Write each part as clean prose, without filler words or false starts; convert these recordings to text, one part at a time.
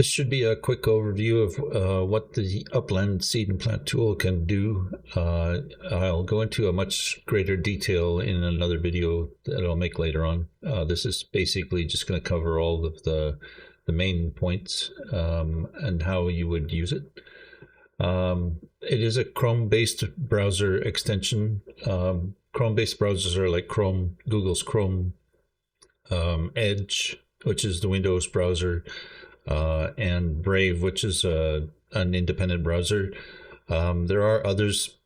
This should be a quick overview of what the Upland seed and plant tool can do. I'll go into a much greater detail in another video that I'll make later on. This is basically just going to cover all of the main points and how you would use it. It is a Chrome-based browser extension. Chrome-based browsers are like Chrome, Google's Chrome, Edge, which is the Windows browser, and Brave, which is an independent browser. There are others.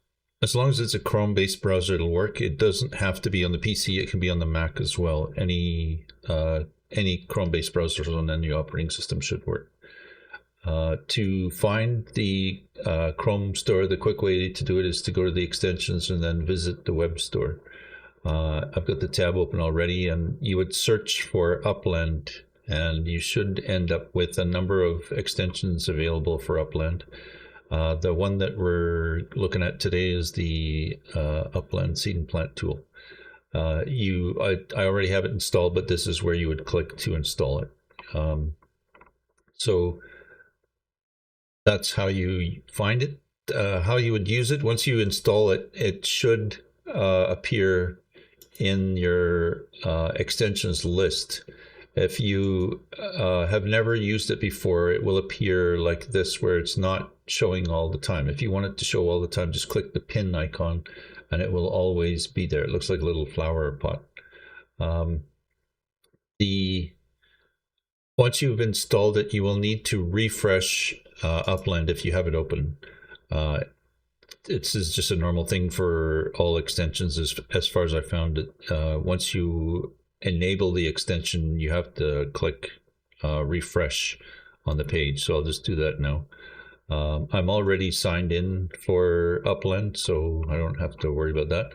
As long as it's a Chrome-based browser, it'll work. It doesn't have to be on the PC. It can be on the Mac as well. Any Chrome-based browsers on any operating system should work. To find the Chrome store, the quick way to do it is to go to the extensions and then visit the web store. I've got the tab open already, and you would search for Upland, and you should end up with a number of extensions available for Upland. The one that we're looking at today is the Upland seed and plant tool. I already have it installed, but this is where you would click to install it. So that's how you find it. How you would use it: once you install it, it should appear in your extensions list. If you have never used it before, it will appear like this, where it's not showing all the time. If you want it to show all the time, just click the pin icon and it will always be there. It looks like a little flower pot. Once you've installed it, you will need to refresh Upland if you have it open. It's just a normal thing for all extensions as far as I found it. Once you enable the extension, you have to click refresh on the page. So I'll just do that now. I'm already signed in for Upland, so I don't have to worry about that.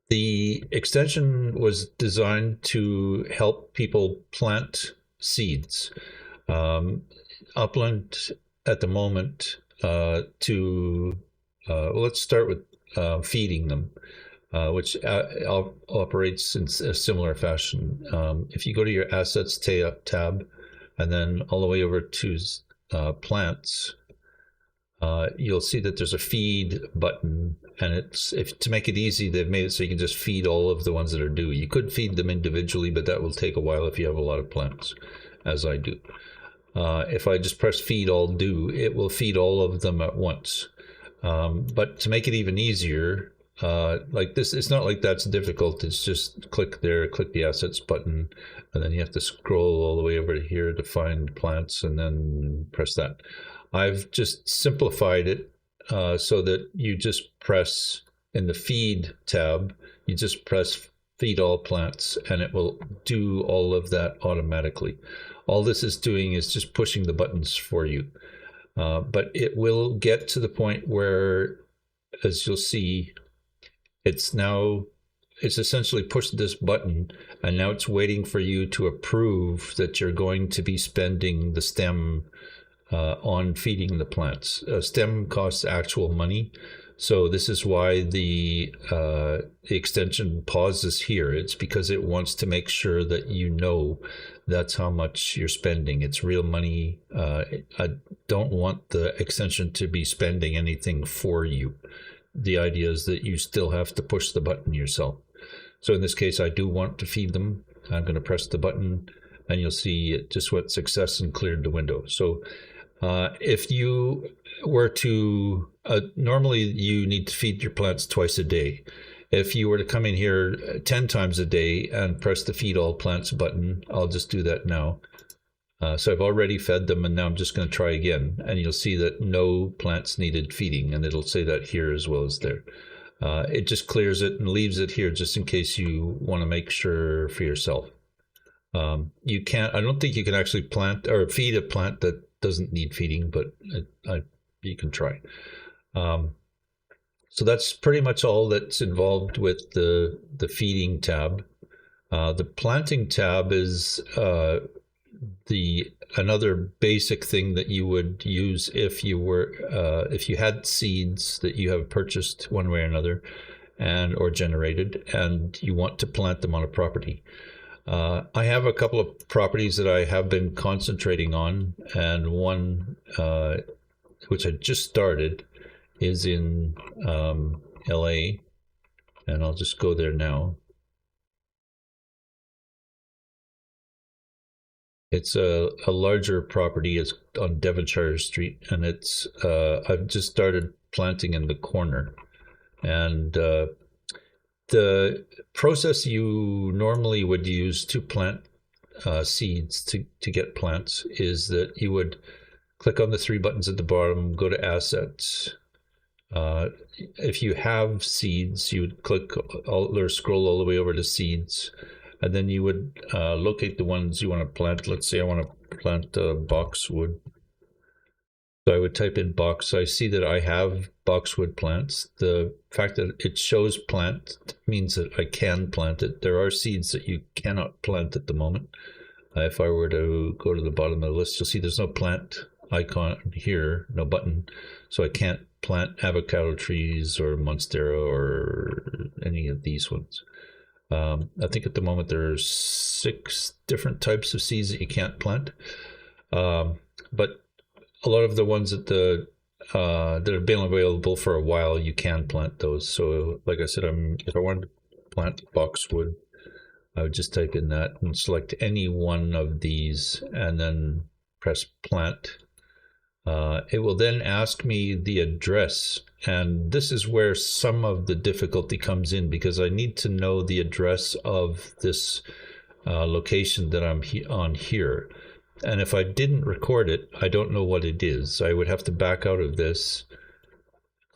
The extension was designed to help people plant seeds. Upland at the moment, let's start with feeding them, which operates in a similar fashion. If you go to your Assets tab and then all the way over to Plants, you'll see that there's a Feed button, and to make it easy, they've made it so you can just feed all of the ones that are due. You could feed them individually, but that will take a while if you have a lot of plants, as I do. If I just press Feed All Due, it will feed all of them at once. But to make it even easier, like this, it's not like that's difficult. It's just click there, click the Assets button, and then you have to scroll all the way over to here to find plants, and then press that. I've just simplified it so that you just press in the Feed tab, you just press Feed All Plants, and it will do all of that automatically. All this is doing is just pushing the buttons for you. But it will get to the point where, as you'll see, it's essentially pushed this button, and now it's waiting for you to approve that you're going to be spending the stem on feeding the plants. Stem costs actual money, so this is why the extension pauses here. It's because it wants to make sure that you know that's how much you're spending. It's real money. I don't want the extension to be spending anything for you. The idea is that you still have to push the button yourself. So in this case, I do want to feed them. I'm going to press the button, and you'll see it just went success and cleared the window. So if you were to, normally you need to feed your plants twice a day. If you were to come in here 10 times a day and press the Feed All Plants button, I'll just do that now. So I've already fed them, and now I'm just going to try again. And you'll see that no plants needed feeding, and it'll say that here as well as there. It just clears it and leaves it here just in case you want to make sure for yourself. I don't think you can actually plant or feed a plant that doesn't need feeding, but you can try. So that's pretty much all that's involved with the feeding tab. The planting tab is another basic thing that you would use if you had seeds that you have purchased one way or another or generated, and you want to plant them on a property. I have a couple of properties that I have been concentrating on, and one which I just started is in LA, and I'll just go there now. It's a larger property. It's on Devonshire Street, and it's I've just started planting in the corner, and the process you normally would use to plant seeds to get plants is that you would click on the three buttons at the bottom, go to assets. If you have seeds, you would click or scroll all the way over to seeds, and then you would locate the ones you want to plant. Let's say I want to plant boxwood. So I would type in box. I see that I have boxwood plants. The fact that it shows plant means that I can plant it. There are seeds that you cannot plant at the moment. If I were to go to the bottom of the list, you'll see there's no plant icon here, no button. So I can't plant avocado trees or monstera or any of these ones. I think at the moment there's 6 different types of seeds that you can't plant. But a lot of the ones that have been available for a while, you can plant those. So like I said, if I wanted to plant boxwood, I would just type in that and select any one of these and then press plant. It will then ask me the address, and this is where some of the difficulty comes in, because I need to know the address of this location that I'm on here. And if I didn't record it, I don't know what it is. I would have to back out of this,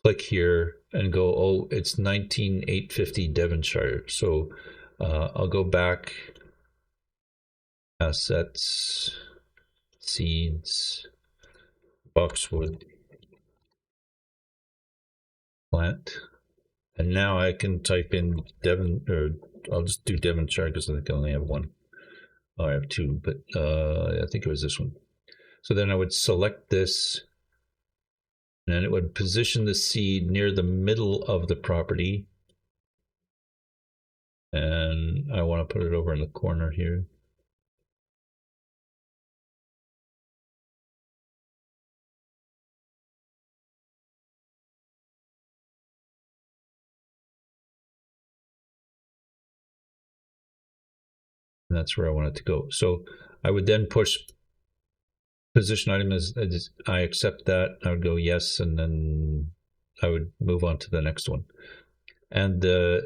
click here, and go, oh, it's 19850 Devonshire. So I'll go back, assets, seeds, boxwood, plant, and now I can type in Devon, or I'll just do Devonshire because I think I only have one. Oh, I have 2, but I think it was this one. So then I would select this, and it would position the seed near the middle of the property. And I want to put it over in the corner here. And that's where I want it to go. So I would then push position item as I accept that. I would go yes, and then I would move on to the next one. And I'm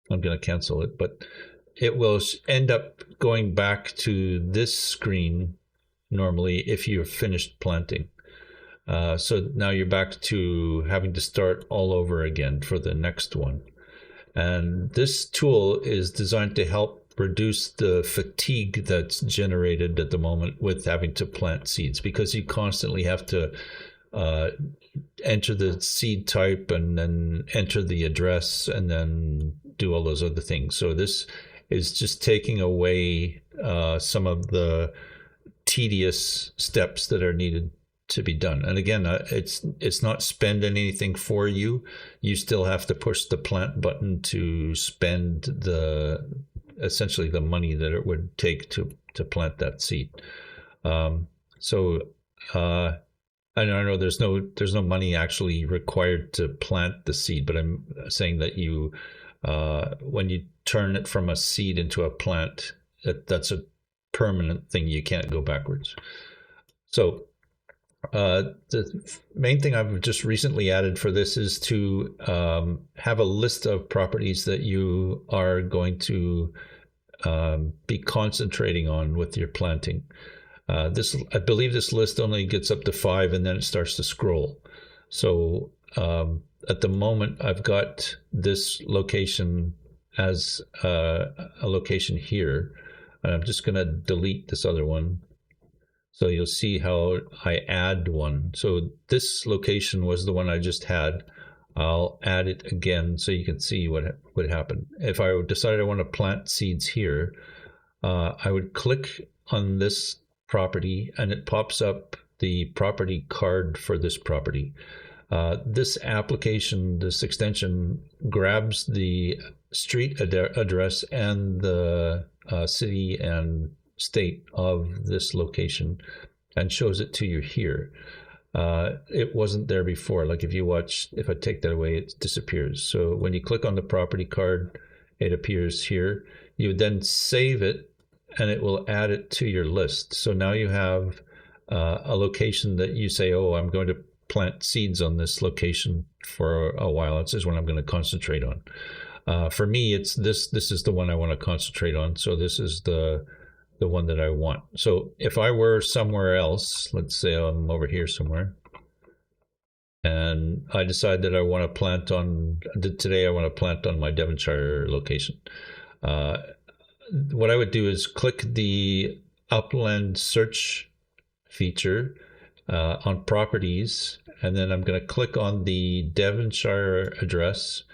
going to cancel it, but it will end up going back to this screen normally if you've finished planting. So now you're back to having to start all over again for the next one. And this tool is designed to help reduce the fatigue that's generated at the moment with having to plant seeds, because you constantly have to enter the seed type and then enter the address and then do all those other things. So this is just taking away some of the tedious steps that are needed to be done. And again, it's not spending anything for you. You still have to push the plant button to spend essentially the money that it would take to plant that seed. I know there's no money actually required to plant the seed, but I'm saying that you when you turn it from a seed into a plant, that's a permanent thing. You can't go backwards. So the main thing I've just recently added for this is to have a list of properties that you are going to be concentrating on with your planting. I believe this list only gets up to 5, and then it starts to scroll. So at the moment, I've got this location as a location here, and I'm just going to delete this other one. So you'll see how I add one. So this location was the one I just had. I'll add it again so you can see what would happen. If I decided I want to plant seeds here, I would click on this property and it pops up the property card for this property. This application, this extension, grabs the street address and the city and state of this location and shows it to you here. It wasn't there before. Like if I take that away, it disappears. So when you click on the property card, it appears here. You would then save it and it will add it to your list. So now you have a location that you say, oh, I'm going to plant seeds on this location for a while. This is what I'm going to concentrate on. For me, it's this is the one I want to concentrate on. So this is the one that I want. So if I were somewhere else, let's say I'm over here somewhere, and I decide that I want to plant on, today I want to plant on my Devonshire location. What I would do is click the Upland search feature on properties, and then I'm going to click on the Devonshire address,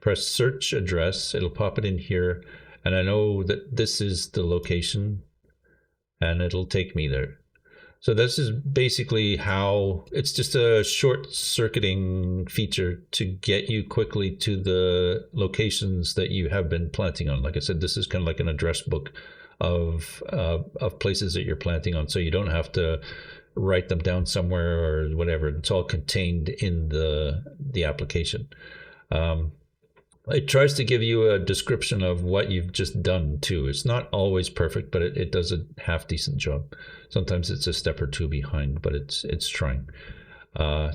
press search address, it'll pop it in here, and I know that this is the location and it'll take me there. So this is basically how, it's just a short circuiting feature to get you quickly to the locations that you have been planting on. Like I said, this is kind of like an address book of places that you're planting on, so you don't have to write them down somewhere or whatever. It's all contained in the application. It tries to give you a description of what you've just done too. It's not always perfect, but it does a half decent job. Sometimes it's a step or two behind, but it's trying.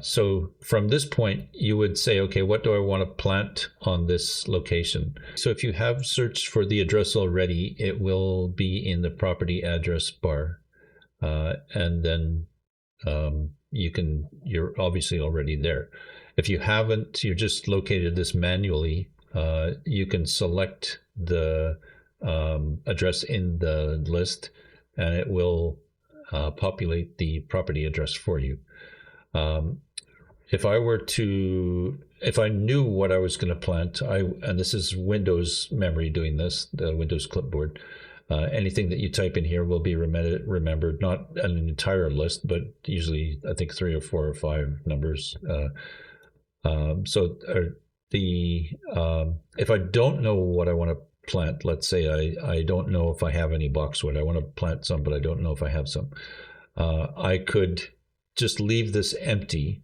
So from this point, you would say, okay, what do I want to plant on this location? So if you have searched for the address already, it will be in the property address bar. And then you're obviously already there. If you haven't, you just located this manually, you can select the address in the list and it will populate the property address for you. If I knew what I was going to plant, and this is Windows memory doing this, the Windows clipboard, anything that you type in here will be remembered, not an entire list, but usually I think 3 or 4 or 5 numbers. If I don't know what I want to plant, let's say I don't know if I have any boxwood. I want to plant some, but I don't know if I have some. I could just leave this empty,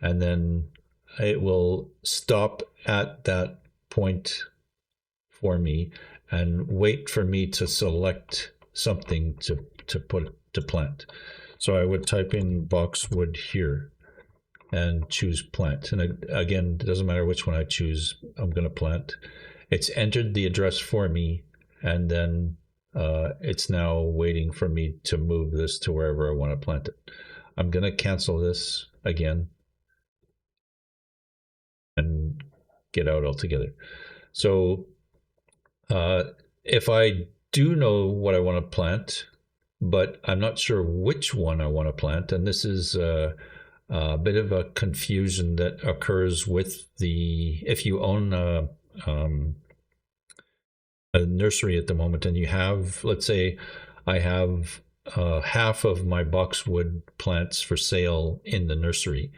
and then it will stop at that point for me and wait for me to select something to plant. So I would type in boxwood here and choose plant. And again, it doesn't matter which one I choose, I'm going to plant. It's entered the address for me, and then it's now waiting for me to move this to wherever I want to plant it. I'm going to cancel this again and get out altogether. So if I do know what I want to plant, but I'm not sure which one I want to plant, and this is a bit of a confusion that occurs with if you own a nursery at the moment, and you have, let's say I have half of my boxwood plants for sale in the nursery.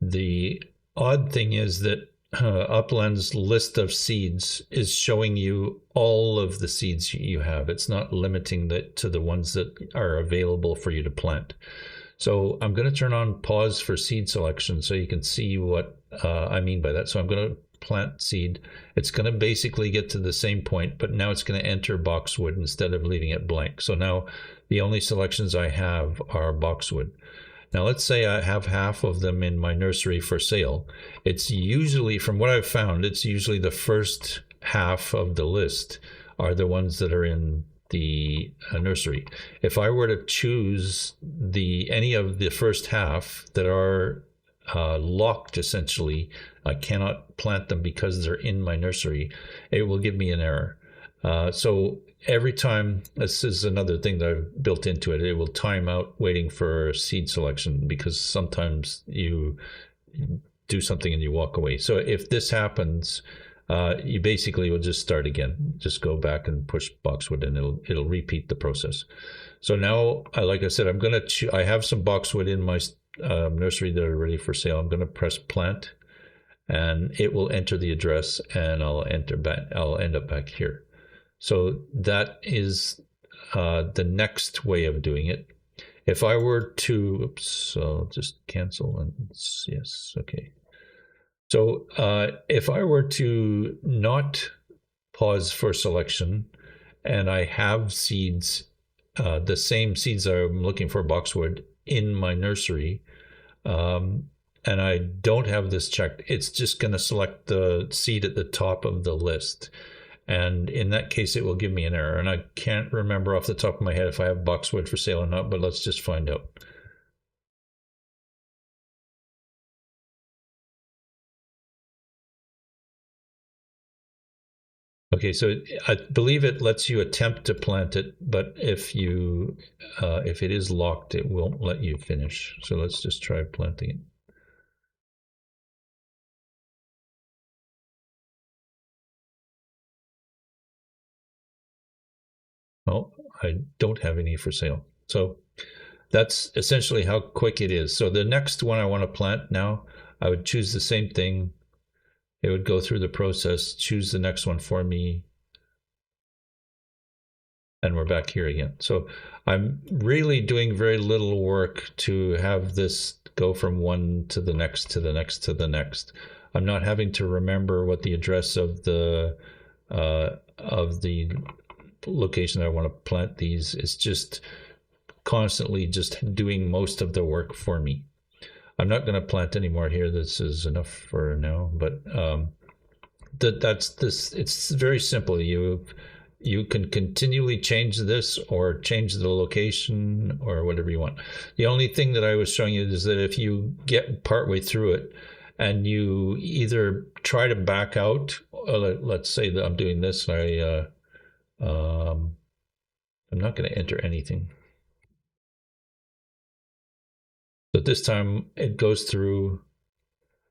The odd thing is that Upland's list of seeds is showing you all of the seeds you have. It's not limiting that to the ones that are available for you to plant. So I'm going to turn on pause for seed selection so you can see what I mean by that. So I'm going to plant seed. It's going to basically get to the same point, but now it's going to enter boxwood instead of leaving it blank. So now the only selections I have are boxwood. Now let's say I have half of them in my nursery for sale. It's usually, from what I've found, it's usually the first half of the list are the ones that are in the nursery. If I were to choose any of the first half that are locked, essentially, I cannot plant them because they're in my nursery, it will give me an error. So every time, this is another thing that I've built into it, it will time out waiting for seed selection, because sometimes you do something and you walk away. So if this happens, you basically will just start again. Just go back and push boxwood, and it'll repeat the process. So now, like I said, I have some boxwood in my nursery that are ready for sale. I'm going to press plant, and it will enter the address, and I'll end up back here. So that is the next way of doing it. If I were to, oops, I'll just cancel and yes, okay. So if I were to not pause for selection, and I have seeds, the same seeds I'm looking for boxwood in my nursery, and I don't have this checked, it's just going to select the seed at the top of the list. And in that case, it will give me an error. And I can't remember off the top of my head if I have boxwood for sale or not, but let's just find out. Okay, so I believe it lets you attempt to plant it, but if it is locked, it won't let you finish. So let's just try planting it. Oh, I don't have any for sale. So that's essentially how quick it is. So the next one I want to plant now, I would choose the same thing. It would go through the process, choose the next one for me, and we're back here again. So I'm really doing very little work to have this go from one to the next to the next to the next. I'm not having to remember what the address of the location I want to plant these. It's just constantly just doing most of the work for me. I'm not going to plant any more here. This is enough for now, but that's this. It's very simple. You can continually change this or change the location or whatever you want. The only thing that I was showing you is that if you get partway through it and you either try to back out, let's say that I'm doing this, and I'm not going to enter anything. But this time it goes through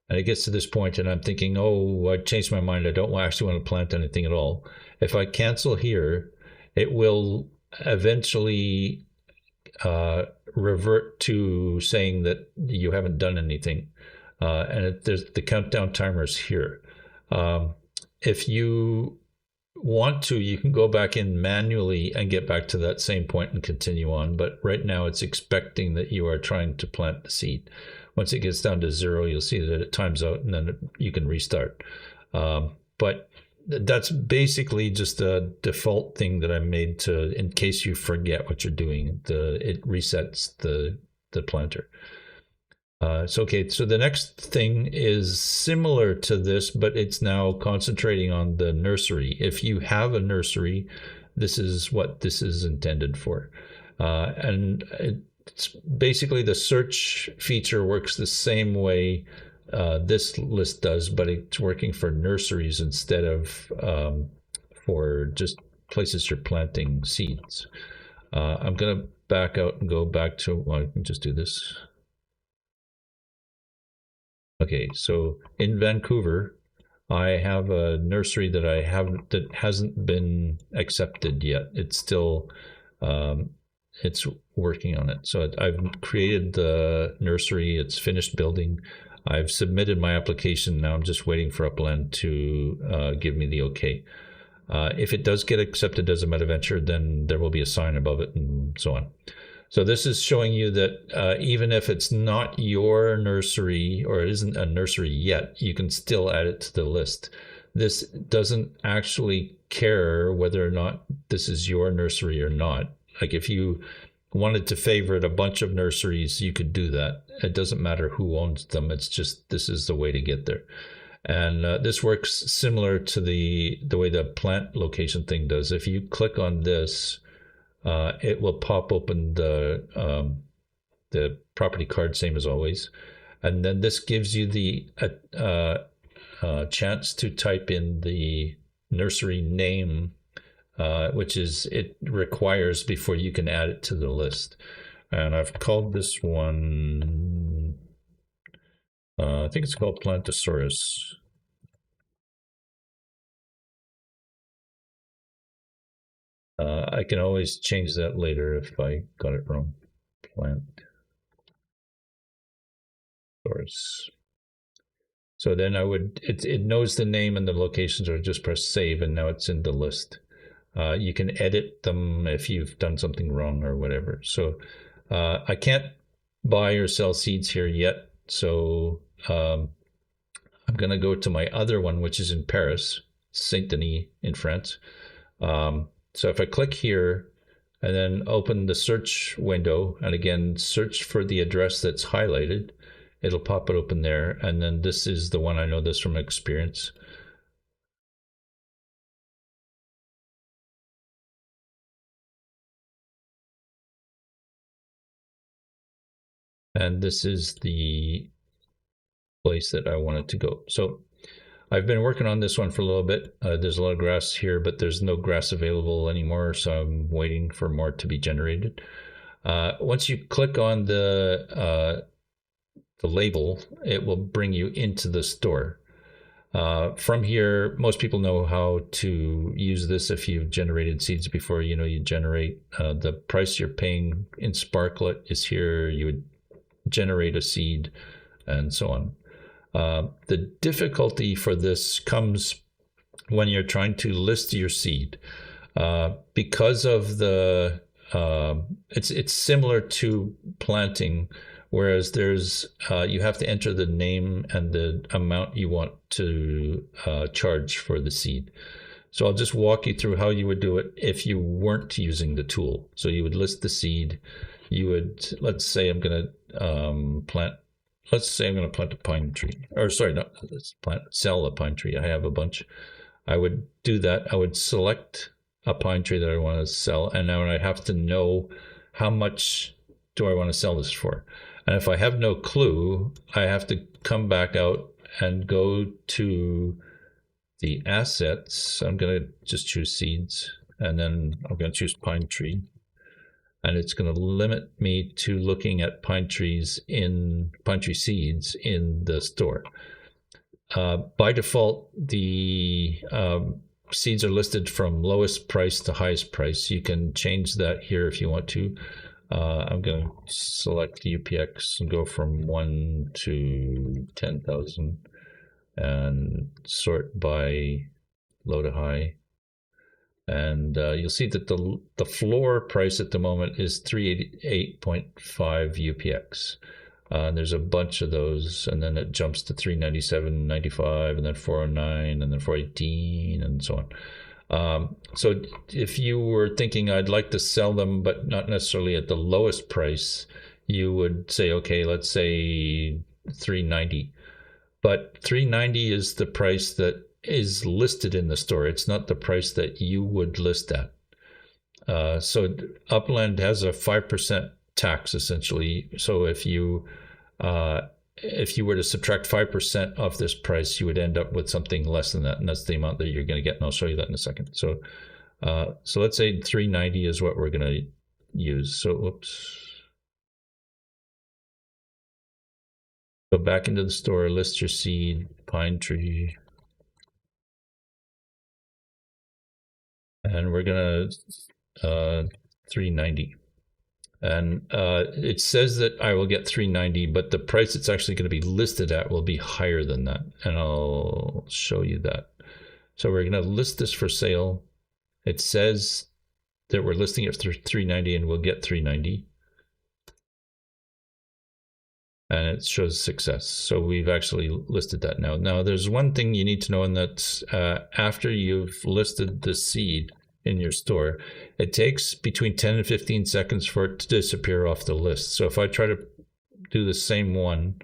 and it gets to this point and I'm thinking, oh, I changed my mind. I don't actually want to plant anything at all. If I cancel here, it will eventually revert to saying that you haven't done anything. There's the countdown timer is here. If you want to, you can go back in manually and get back to that same point and continue on. But right now it's expecting that you are trying to plant the seed. Once it gets down to 0, you'll see that it times out and then you can restart. But that's basically just a default thing that I made to, in case you forget what you're doing, it resets the planter. So okay, so the next thing is similar to this, but it's now concentrating on the nursery. If you have a nursery, this is what this is intended for. And it's basically the search feature works the same way this list does, but it's working for nurseries instead of for just places you're planting seeds. I'm going to back out and go back to, well, I can just do this. Okay, so in Vancouver, I have a nursery that hasn't been accepted yet. It's still it's working on it. So I've created the nursery. It's finished building. I've submitted my application. Now I'm just waiting for Upland to give me the okay. If it does get accepted as a metaventure, then there will be a sign above it and so on. So this is showing you that even if it's not your nursery or it isn't a nursery yet, you can still add it to the list. This doesn't actually care whether or not this is your nursery or not. Like if you wanted to favorite a bunch of nurseries, you could do that. It doesn't matter who owns them. It's just this is the way to get there. And this works similar to the way the plant location thing does. If you click on this, it will pop open the property card, same as always, and then this gives you the chance to type in the nursery name, which is it requires before you can add it to the list. And I've called this one, I think it's called Plantosaurus. I can always change that later if I got it wrong. Plantosaurus. So then it knows the name and the locations, or just press save, and now it's in the list. You can edit them if you've done something wrong or whatever. So I can't buy or sell seeds here yet. So I'm going to go to my other one, which is in Paris, Saint Denis in France. So if I click here and then open the search window, and again, search for the address that's highlighted, it'll pop it open there. And then this is the one, I know this from experience. And this is the place that I wanted to go. So I've been working on this one for a little bit. There's a lot of grass here, but there's no grass available anymore, so I'm waiting for more to be generated. Once you click on the label, it will bring you into the store. From here, most people know how to use this. If you've generated seeds before, you know you generate the price you're paying in Sparklet is here. You would generate a seed and so on. The difficulty for this comes when you're trying to list your seed. Because of the it's similar to planting, whereas there's you have to enter the name and the amount you want to charge for the seed. So I'll just walk you through how you would do it if you weren't using the tool. So you would list the seed. You would, let's say I'm going to plant a pine tree, or sorry, not sell a pine tree. I have a bunch. I would do that. I would select a pine tree that I want to sell, and now I have to know how much do I want to sell this for. And if I have no clue, I have to come back out and go to the assets. I'm going to just choose seeds, and then I'm going to choose pine tree. And it's going to limit me to looking at pine tree seeds in the store. By default, the seeds are listed from lowest price to highest price. You can change that here if you want to. I'm going to select UPX and go from 1 to 10,000 and sort by low to high. And you'll see that the floor price at the moment is 388.5 UPX. There's a bunch of those, and then it jumps to 397.95, and then 409, and then 418, and so on. So if you were thinking I'd like to sell them, but not necessarily at the lowest price, you would say, okay, let's say 390. But 390 is the price that is listed in the store. It's not the price that you would list at. So Upland has a 5% tax essentially. So if you were to subtract 5% off this price, you would end up with something less than that, and that's the amount that you're going to get. And I'll show you that in a second. So let's say 390 is what we're going to use. So whoops. Go back into the store, list your seed, pine tree. And we're going to 390. And it says that I will get 390, but the price it's actually going to be listed at will be higher than that. And I'll show you that. So we're going to list this for sale. It says that we're listing it for 390 and we'll get 390. And it shows success. So we've actually listed that now. Now there's one thing you need to know, and that's after you've listed the seed in your store, it takes between 10 and 15 seconds for it to disappear off the list. So if I try to do the same one,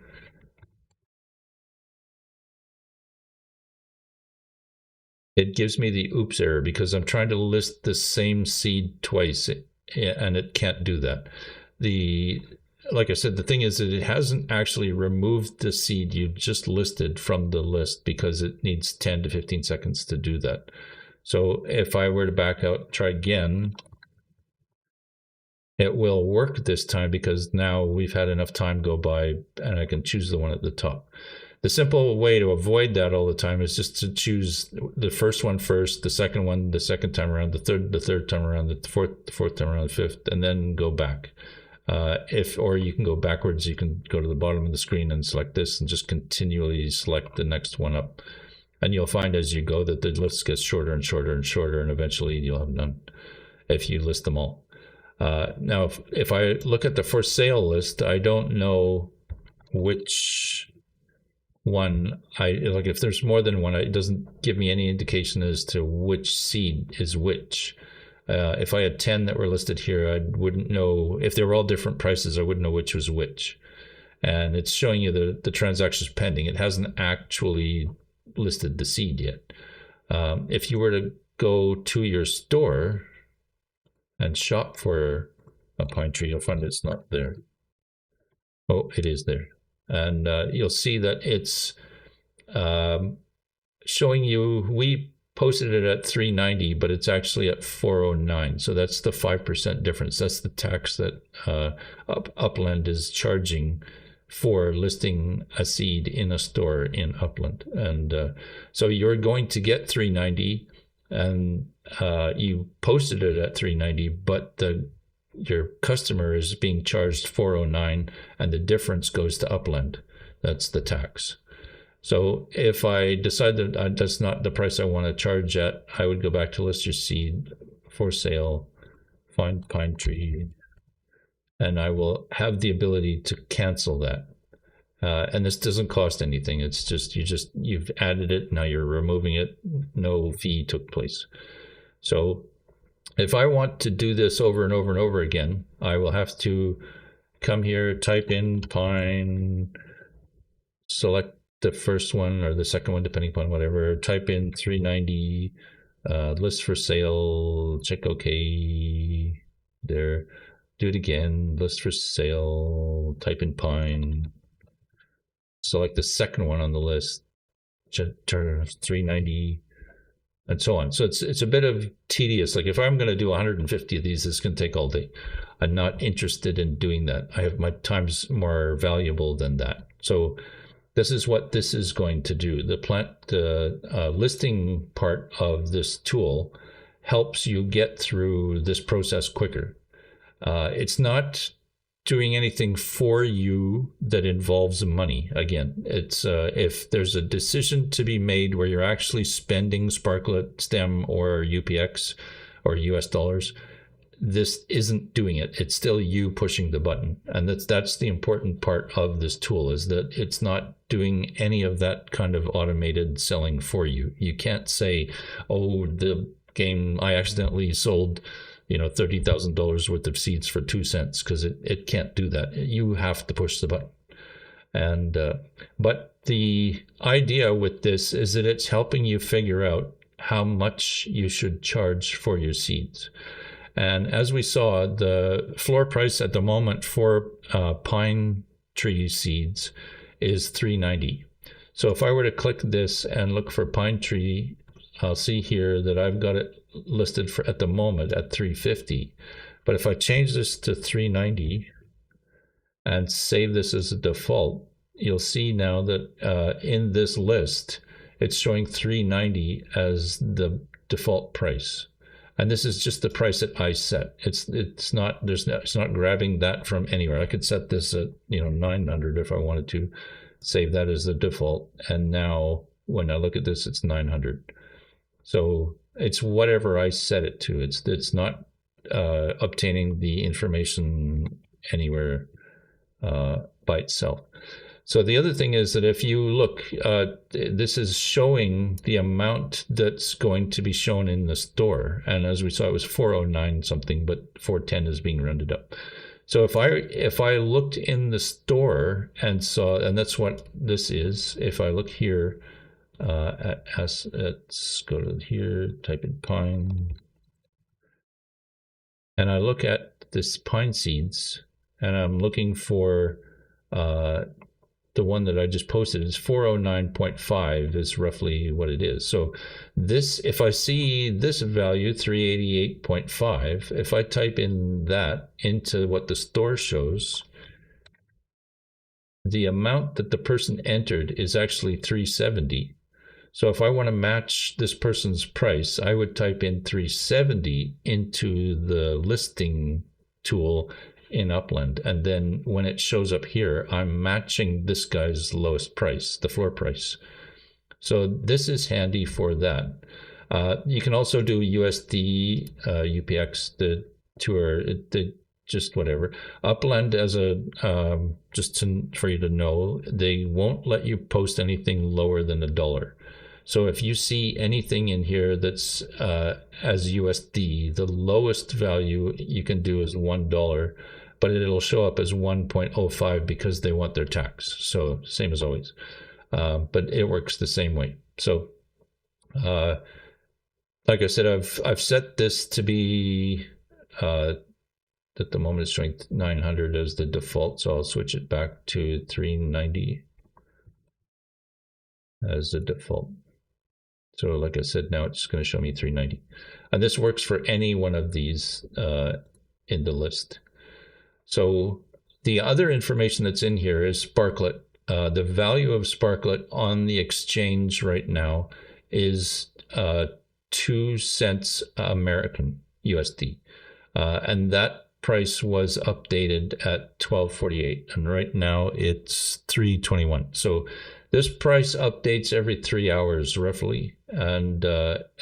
it gives me the oops error because I'm trying to list the same seed twice, and it can't do that. Like I said, the thing is that it hasn't actually removed the seed you just listed from the list because it needs 10 to 15 seconds to do that. So if I were to back out, try again, it will work this time because now we've had enough time go by and I can choose the one at the top. The simple way to avoid that all the time is just to choose the first one first, the second one the second time around, the third time around, the fourth time around, the fifth, and then go back. Or you can go backwards. You can go to the bottom of the screen and select this and just continually select the next one up. And you'll find as you go that the list gets shorter and shorter and shorter, and eventually you'll have none if you list them all. Now, if I look at the for sale list, I don't know which one like. If there's more than one, it doesn't give me any indication as to which seed is which. If I had 10 that were listed here, I wouldn't know. If they were all different prices, I wouldn't know which was which. And it's showing you the transactions pending. It hasn't actually listed the seed yet. If you were to go to your store and shop for a pine tree, you'll find it's not there. Oh, it is there. And you'll see that it's showing you, we posted it at 390, but it's actually at 409. So that's the 5% difference. That's the tax that Upland is charging for listing a seed in a store in Upland. And so you're going to get 390, and you posted it at 390, but your customer is being charged 409, and the difference goes to Upland. That's the tax. So if I decide that that's not the price I want to charge at, I would go back to list your seed, for sale, find pine tree, and I will have the ability to cancel that. And this doesn't cost anything. It's just you've added it, now you're removing it. No fee took place. So if I want to do this over and over and over again, I will have to come here, type in pine, select the first one or the second one, depending upon whatever, type in 390, list for sale, check OK there, do it again, list for sale, type in pine, select the second one on the list, turn 390, and so on. So it's a bit of tedious. Like if I'm going to do 150 of these, it's going to take all day. I'm not interested in doing that. I have my time's more valuable than that. So this is what this is going to do. The listing part of this tool helps you get through this process quicker. It's not doing anything for you that involves money. Again, it's if there's a decision to be made where you're actually spending Sparklet, STEM, or UPX or US dollars, this isn't doing it. It's still you pushing the button. And that's the important part of this tool, is that it's not doing any of that kind of automated selling for you. You can't say, oh, the game, I accidentally sold $30,000 worth of seeds for 2 cents, because it can't do that. You have to push the button. And but the idea with this is that it's helping you figure out how much you should charge for your seeds. And as we saw, the floor price at the moment for pine tree seeds is $3.90. So if I were to click this and look for pine tree, I'll see here that I've got it listed for at the moment at $3.50. But if I change this to $3.90 and save this as a default, you'll see now that in this list, it's showing $3.90 as the default price. And this is just the price that I set. It's not grabbing that from anywhere. I could set this at 900 if I wanted to, save that as the default. And now when I look at this, it's 900. So it's whatever I set it to. It's not obtaining the information anywhere by itself. So the other thing is that if you look, this is showing the amount that's going to be shown in the store. And as we saw, it was 409 something, but 410 is being rounded up. So if I looked in the store and saw, and that's what this is, if I look here, let's go to here, type in pine, and I look at this pine seeds, and I'm looking for the one that I just posted is 409.5 is roughly what it is. So this, if I see this value, 388.5, if I type in that into what the store shows, the amount that the person entered is actually 370. So if I want to match this person's price, I would type in 370 into the listing tool in Upland, and then when it shows up here, I'm matching this guy's lowest price, the floor price. So this is handy for that. You can also do USD, UPX, the tour, just whatever. Upland, as a for you to know, they won't let you post anything lower than $1. So if you see anything in here that's as USD, the lowest value you can do is $1, but it'll show up as 1.05 because they want their tax. So same as always, but it works the same way. So like I said, I've set this to be at the moment it's showing 900 as the default, so I'll switch it back to 390 as the default. So like I said, now it's going to show me 390. And this works for any one of these in the list. So the other information that's in here is Sparklet. The value of Sparklet on the exchange right now is 2 cents American USD. And that price was updated at 12.48, and right now it's 3.21. So this price updates every 3 hours roughly, and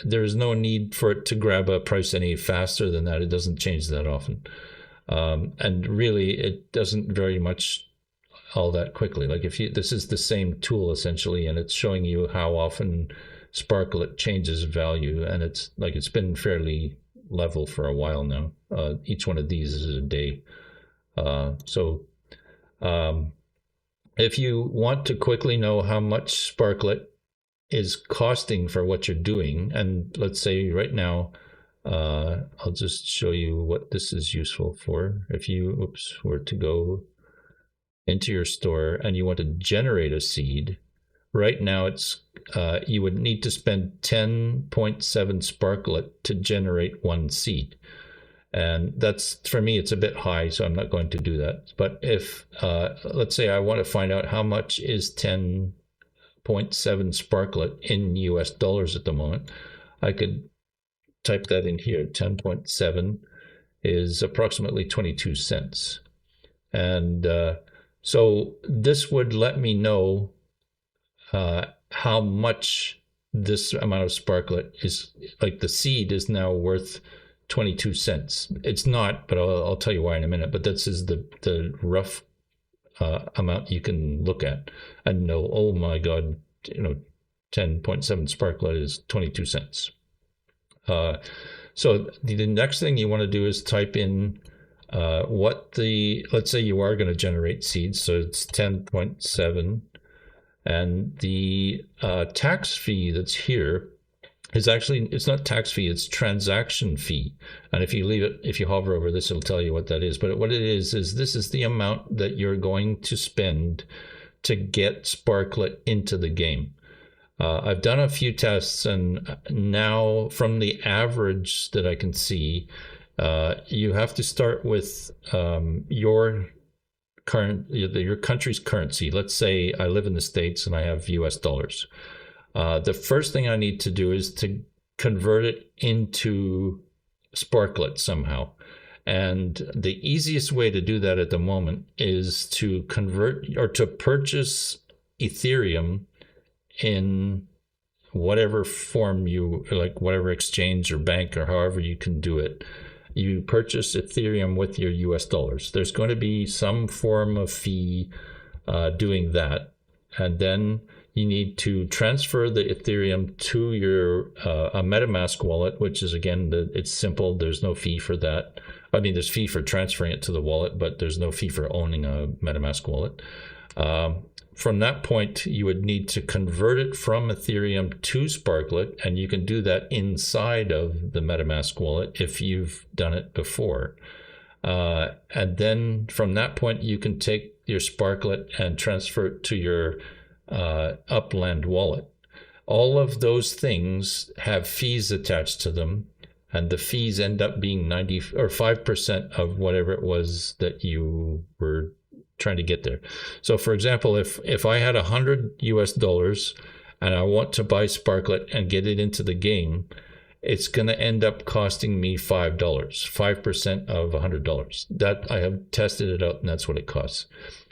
there's no need for it to grab a price any faster than that. It doesn't change that often, and really it doesn't very much all that quickly. Like if you, this is the same tool essentially, and it's showing you how often Sparklet changes value, and it's like it's been fairly level for a while now. Each one of these is a day. If you want to quickly know how much Sparklet is costing for what you're doing, and let's say right now, I'll just show you what this is useful for. If you were to go into your store and you want to generate a seed, right now it's you would need to spend 10.7 Sparklet to generate 1 seed. And that's, for me, it's a bit high, so I'm not going to do that. But if, let's say I want to find out how much is 10.7 Sparklet in US dollars at the moment, I could type that in here. 10.7 is approximately 22 cents. And so this would let me know how much this amount of Sparklet is, like the seed is now worth 22 cents. It's not, but I'll tell you why in a minute. But this is the rough amount you can look at and know, oh my God, 10.7 Sparklet is 22 cents. So the next thing you want to do is type in let's say you are going to generate seeds. So it's 10.7. And the tax fee that's here is actually, it's not tax fee, it's transaction fee. And if you hover over this, it'll tell you what that is. But what it is this is the amount that you're going to spend to get Sparklet into the game. I've done a few tests, and now from the average that I can see, you have to start with your country's currency. Let's say I live in the States and I have US dollars. The first thing I need to do is to convert it into Sparklet somehow. And the easiest way to do that at the moment is to convert or to purchase Ethereum in whatever form you like, whatever exchange or bank or however you can do it. You purchase Ethereum with your US dollars. There's going to be some form of fee doing that. And then you need to transfer the Ethereum to your a MetaMask wallet, which is, again, it's simple. There's no fee for that. I mean, there's fee for transferring it to the wallet, but there's no fee for owning a MetaMask wallet. From that point, you would need to convert it from Ethereum to Sparklet, and you can do that inside of the MetaMask wallet if you've done it before. And then from that point, you can take your Sparklet and transfer it to your Upland wallet. All of those things have fees attached to them, and the fees end up being 90 or 5% of whatever it was that you were trying to get there. So for example, if I had $100 US and I want to buy Sparklet and get it into the game, it's going to end up costing me $5, 5% of $100. That I have tested it out, and that's what it costs.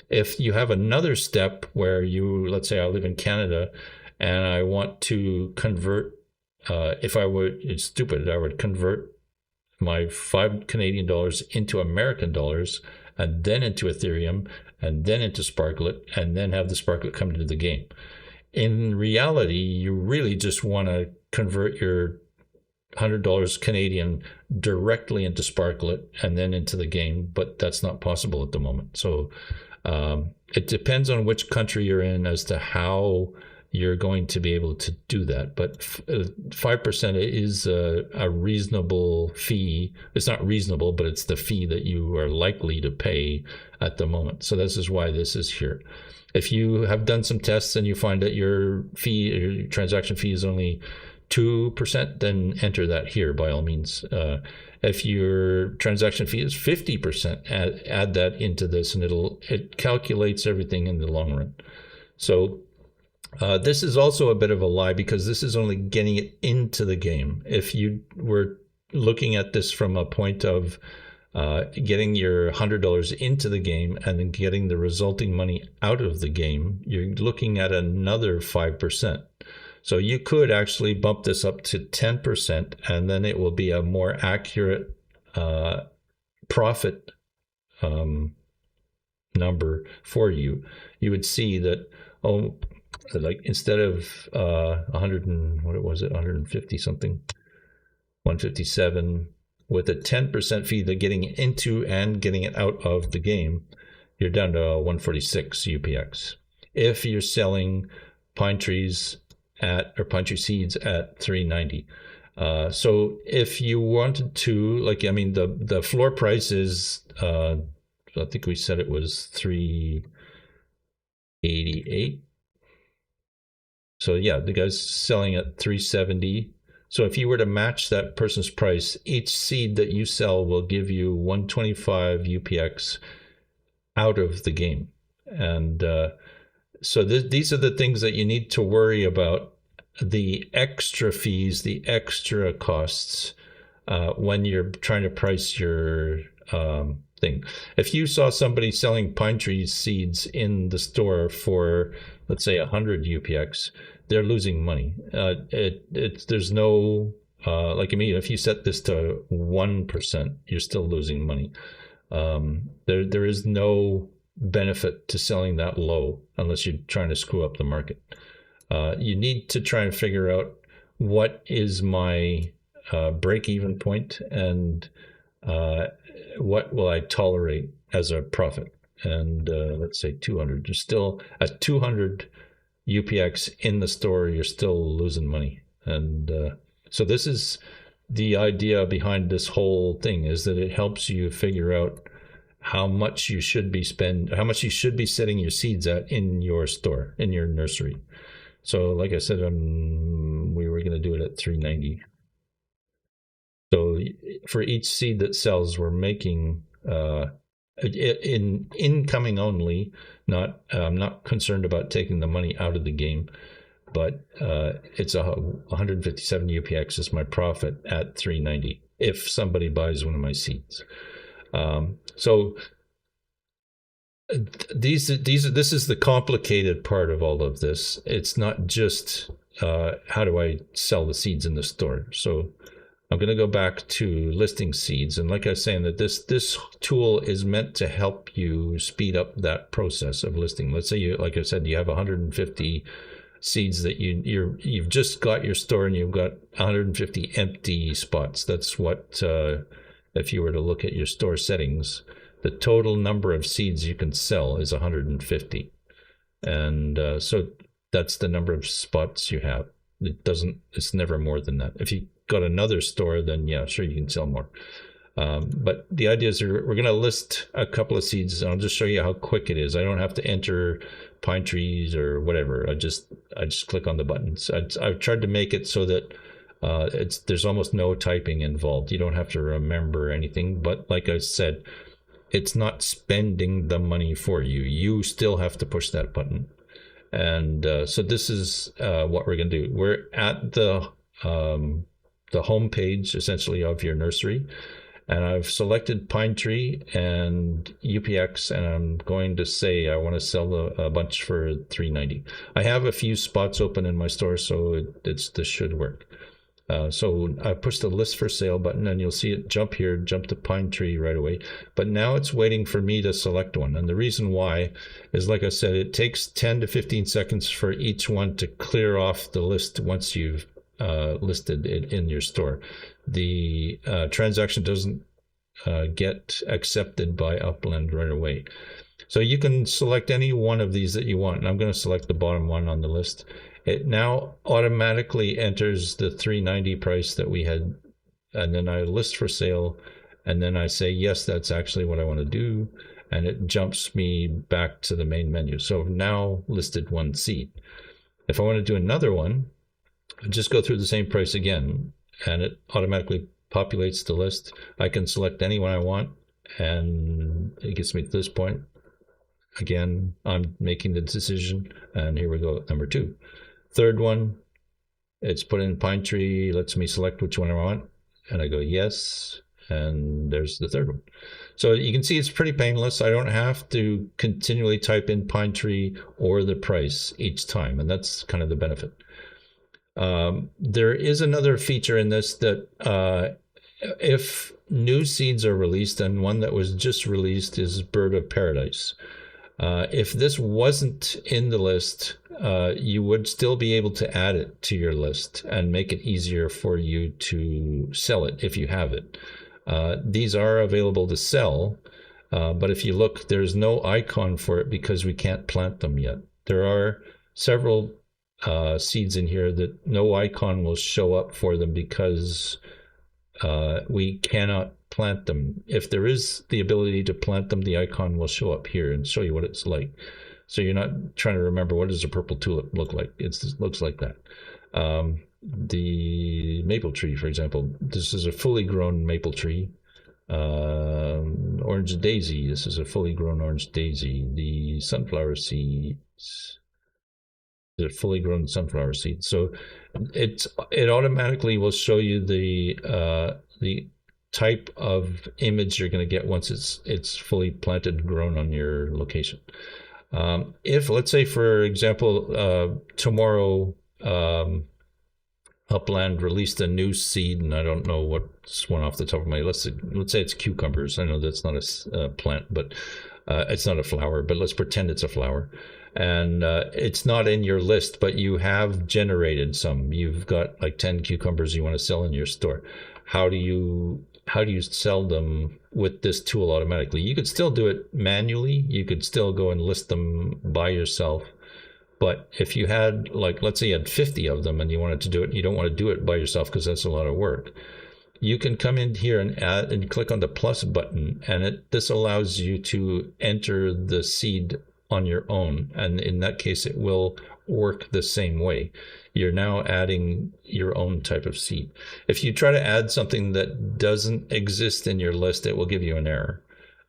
If you have another step where let's say I live in Canada and I want to convert, if I would, it's stupid, I would convert my $5 Canadian into American dollars and then into Ethereum and then into Sparklet and then have the Sparklet come into the game. In reality, you really just want to convert your $100 Canadian directly into Sparklet and then into the game, but that's not possible at the moment. So it depends on which country you're in as to how you're going to be able to do that. But 5% is a reasonable fee. It's not reasonable, but it's the fee that you are likely to pay at the moment. So this is why this is here. If you have done some tests and you find that your transaction fee is only 2%, then enter that here by all means. If your transaction fee is 50%, add that into this, and it calculates everything in the long run. So this is also a bit of a lie, because this is only getting it into the game. If you were looking at this from a point of getting your $100 into the game and then getting the resulting money out of the game, you're looking at another 5%. So you could actually bump this up to 10%, and then it will be a more accurate profit number for you. You would see that, like instead of 100 and what was it, 150 something, 157, with a 10% fee, they're getting into and getting it out of the game, you're down to 146 UPX. If you're selling pine tree seeds at 390. So if you wanted to, like, I mean, the floor price is, I think we said it was 388. So yeah, the guy's selling at 370. So if you were to match that person's price, each seed that you sell will give you 125 UPX out of the game. And so these are the things that you need to worry about, the extra fees, the extra costs, when you're trying to price your thing. If you saw somebody selling pine tree seeds in the store for, let's say, 100 UPX, they're losing money. There's no, like, I mean, if you set this to 1%, you're still losing money. There is no benefit to selling that low unless you're trying to screw up the market. You need to try and figure out what is my break-even point, and what will I tolerate as a profit. And let's say 200. You're still at 200 UPX in the store, you're still losing money. And so this is the idea behind this whole thing, is that it helps you figure out how much you should be setting your seeds at in your store, in your nursery. So like I said, we were going to do it at 390. So for each seed that sells, we're making in incoming only. I'm not concerned about taking the money out of the game, but it's 157 UPX is my profit at 390 if somebody buys one of my seeds. So this is the complicated part of all of this. It's not just how do I sell the seeds in the store. So I'm going to go back to listing seeds, and like I was saying, that this tool is meant to help you speed up that process of listing. Let's say you, like I said, you have 150 seeds that you've just got your store, and you've got 150 empty spots. That's what, if you were to look at your store settings, the total number of seeds you can sell is 150, and so that's the number of spots you have. It's never more than that. If you got another store, then yeah, sure, you can sell more. But the idea is we're going to list a couple of seeds, and I'll just show you how quick it is. I don't have to enter pine trees or whatever. I just click on the buttons. I've tried to make it so that there's almost no typing involved. You don't have to remember anything. But like I said, it's not spending the money for you. You still have to push that button. And so this is what we're going to do. We're at the the home page essentially of your nursery. And I've selected Pine Tree and UPX, and I'm going to say I want to sell a bunch for $3.90. I have a few spots open in my store, so this should work. So I push the list for sale button, and you'll see it jump here, jump to Pine Tree right away. But now it's waiting for me to select one. And the reason why is, like I said, it takes 10 to 15 seconds for each one to clear off the list once you've listed it in your store. The transaction doesn't get accepted by Upland right away. So you can select any one of these that you want. And I'm going to select the bottom one on the list. It now automatically enters the $3.90 price that we had, and then I list for sale, and then I say, yes, that's actually what I want to do, and it jumps me back to the main menu. So I've now listed one seed. If I want to do another one, I just go through the same price again, and it automatically populates the list. I can select any one I want, and it gets me to this point. Again, I'm making the decision, and here we go, number 2. Third one, it's put in Pine Tree, lets me select which one I want, and I go yes, and there's the third one. So you can see it's pretty painless. I don't have to continually type in Pine Tree or the price each time, and that's kind of the benefit. There is another feature in this that if new seeds are released, and one that was just released is Bird of Paradise. If this wasn't in the list, you would still be able to add it to your list and make it easier for you to sell it if you have it. These are available to sell, but if you look, there's no icon for it because we can't plant them yet. There are several seeds in here that no icon will show up for them because we cannot plant them. If there is the ability to plant them, the icon will show up here and show you what it's like. So you're not trying to remember what does a purple tulip look like. It looks like that. The maple tree, for example, this is a fully grown maple tree. Orange daisy, this is a fully grown orange daisy. The sunflower seeds, they're fully grown sunflower seeds. So it automatically will show you the type of image you're going to get once it's fully planted and grown on your location. If, let's say, for example, tomorrow Upland released a new seed, and I don't know what's one off the top of my head. Let's say it's cucumbers. I know that's not a plant, but it's not a flower, but let's pretend it's a flower. And it's not in your list, but you have generated some. You've got like 10 cucumbers you want to sell in your store. How do you sell them with this tool automatically? You could still do it manually. You could still go and list them by yourself. But if you had, like, let's say you had 50 of them and you wanted to do it, you don't want to do it by yourself because that's a lot of work. You can come in here and add and click on the plus button, and this allows you to enter the seed on your own. And in that case, it will work the same way. You're now adding your own type of seed. If you try to add something that doesn't exist in your list, it will give you an error.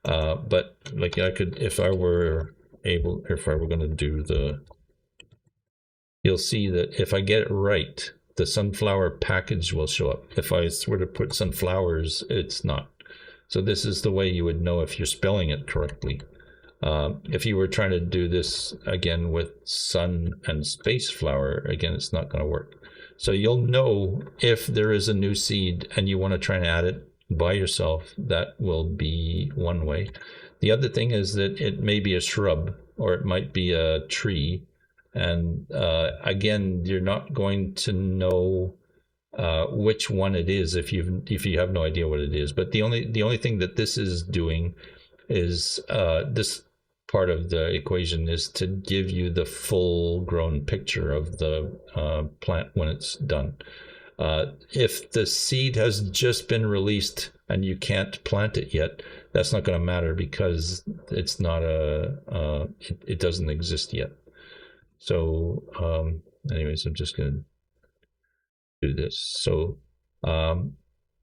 But like I could, if I were going to do you'll see that if I get it right, the sunflower package will show up. If I were to put sunflowers, it's not. So this is the way you would know if you're spelling it correctly. If you were trying to do this again with sun and space flower, again, it's not going to work. So you'll know if there is a new seed and you want to try and add it by yourself, that will be one way. The other thing is that it may be a shrub or it might be a tree. And again, you're not going to know which one it is if you have no idea what it is. But the only thing that this is doing is this part of the equation is to give you the full grown picture of the plant when it's done. If the seed has just been released and you can't plant it yet, that's not going to matter because it's not it doesn't exist yet. So anyways, I'm just going to do this. So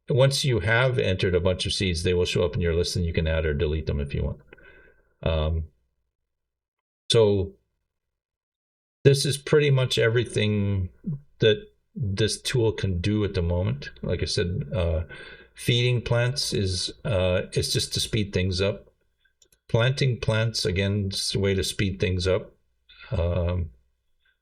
once you have entered a bunch of seeds, they will show up in your list and you can add or delete them if you want. So this is pretty much everything that this tool can do at the moment. Like I said, feeding plants is just to speed things up. Planting plants, again, is a way to speed things up.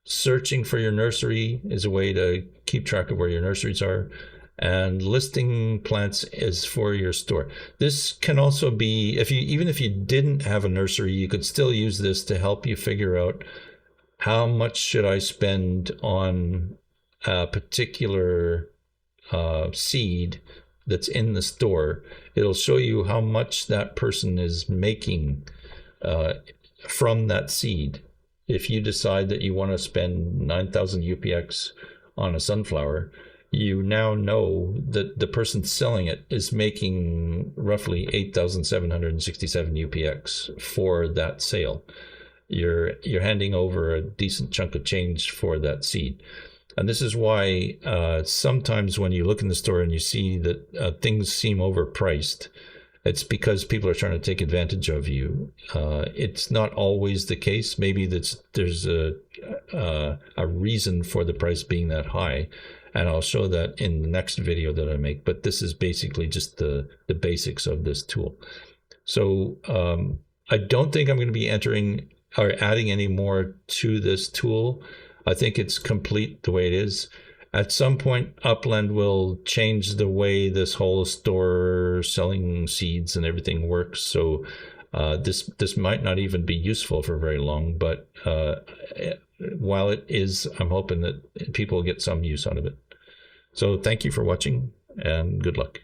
Searching for your nursery is a way to keep track of where your nurseries are. And listing plants is for your store. This can also be, even if you didn't have a nursery, you could still use this to help you figure out how much should I spend on a particular seed that's in the store. It'll show you how much that person is making from that seed. If you decide that you want to spend 9,000 UPX on a sunflower, you now know that the person selling it is making roughly 8,767 UPX for that sale. You're handing over a decent chunk of change for that seed. And this is why sometimes when you look in the store and you see that things seem overpriced, it's because people are trying to take advantage of you. It's not always the case. Maybe there's a reason for the price being that high. And I'll show that in the next video that I make. But this is basically just the basics of this tool. So I don't think I'm going to be entering or adding any more to this tool. I think it's complete the way it is. At some point, Upland will change the way this whole store selling seeds and everything works. So this might not even be useful for very long. But while it is, I'm hoping that people get some use out of it. So thank you for watching, and good luck.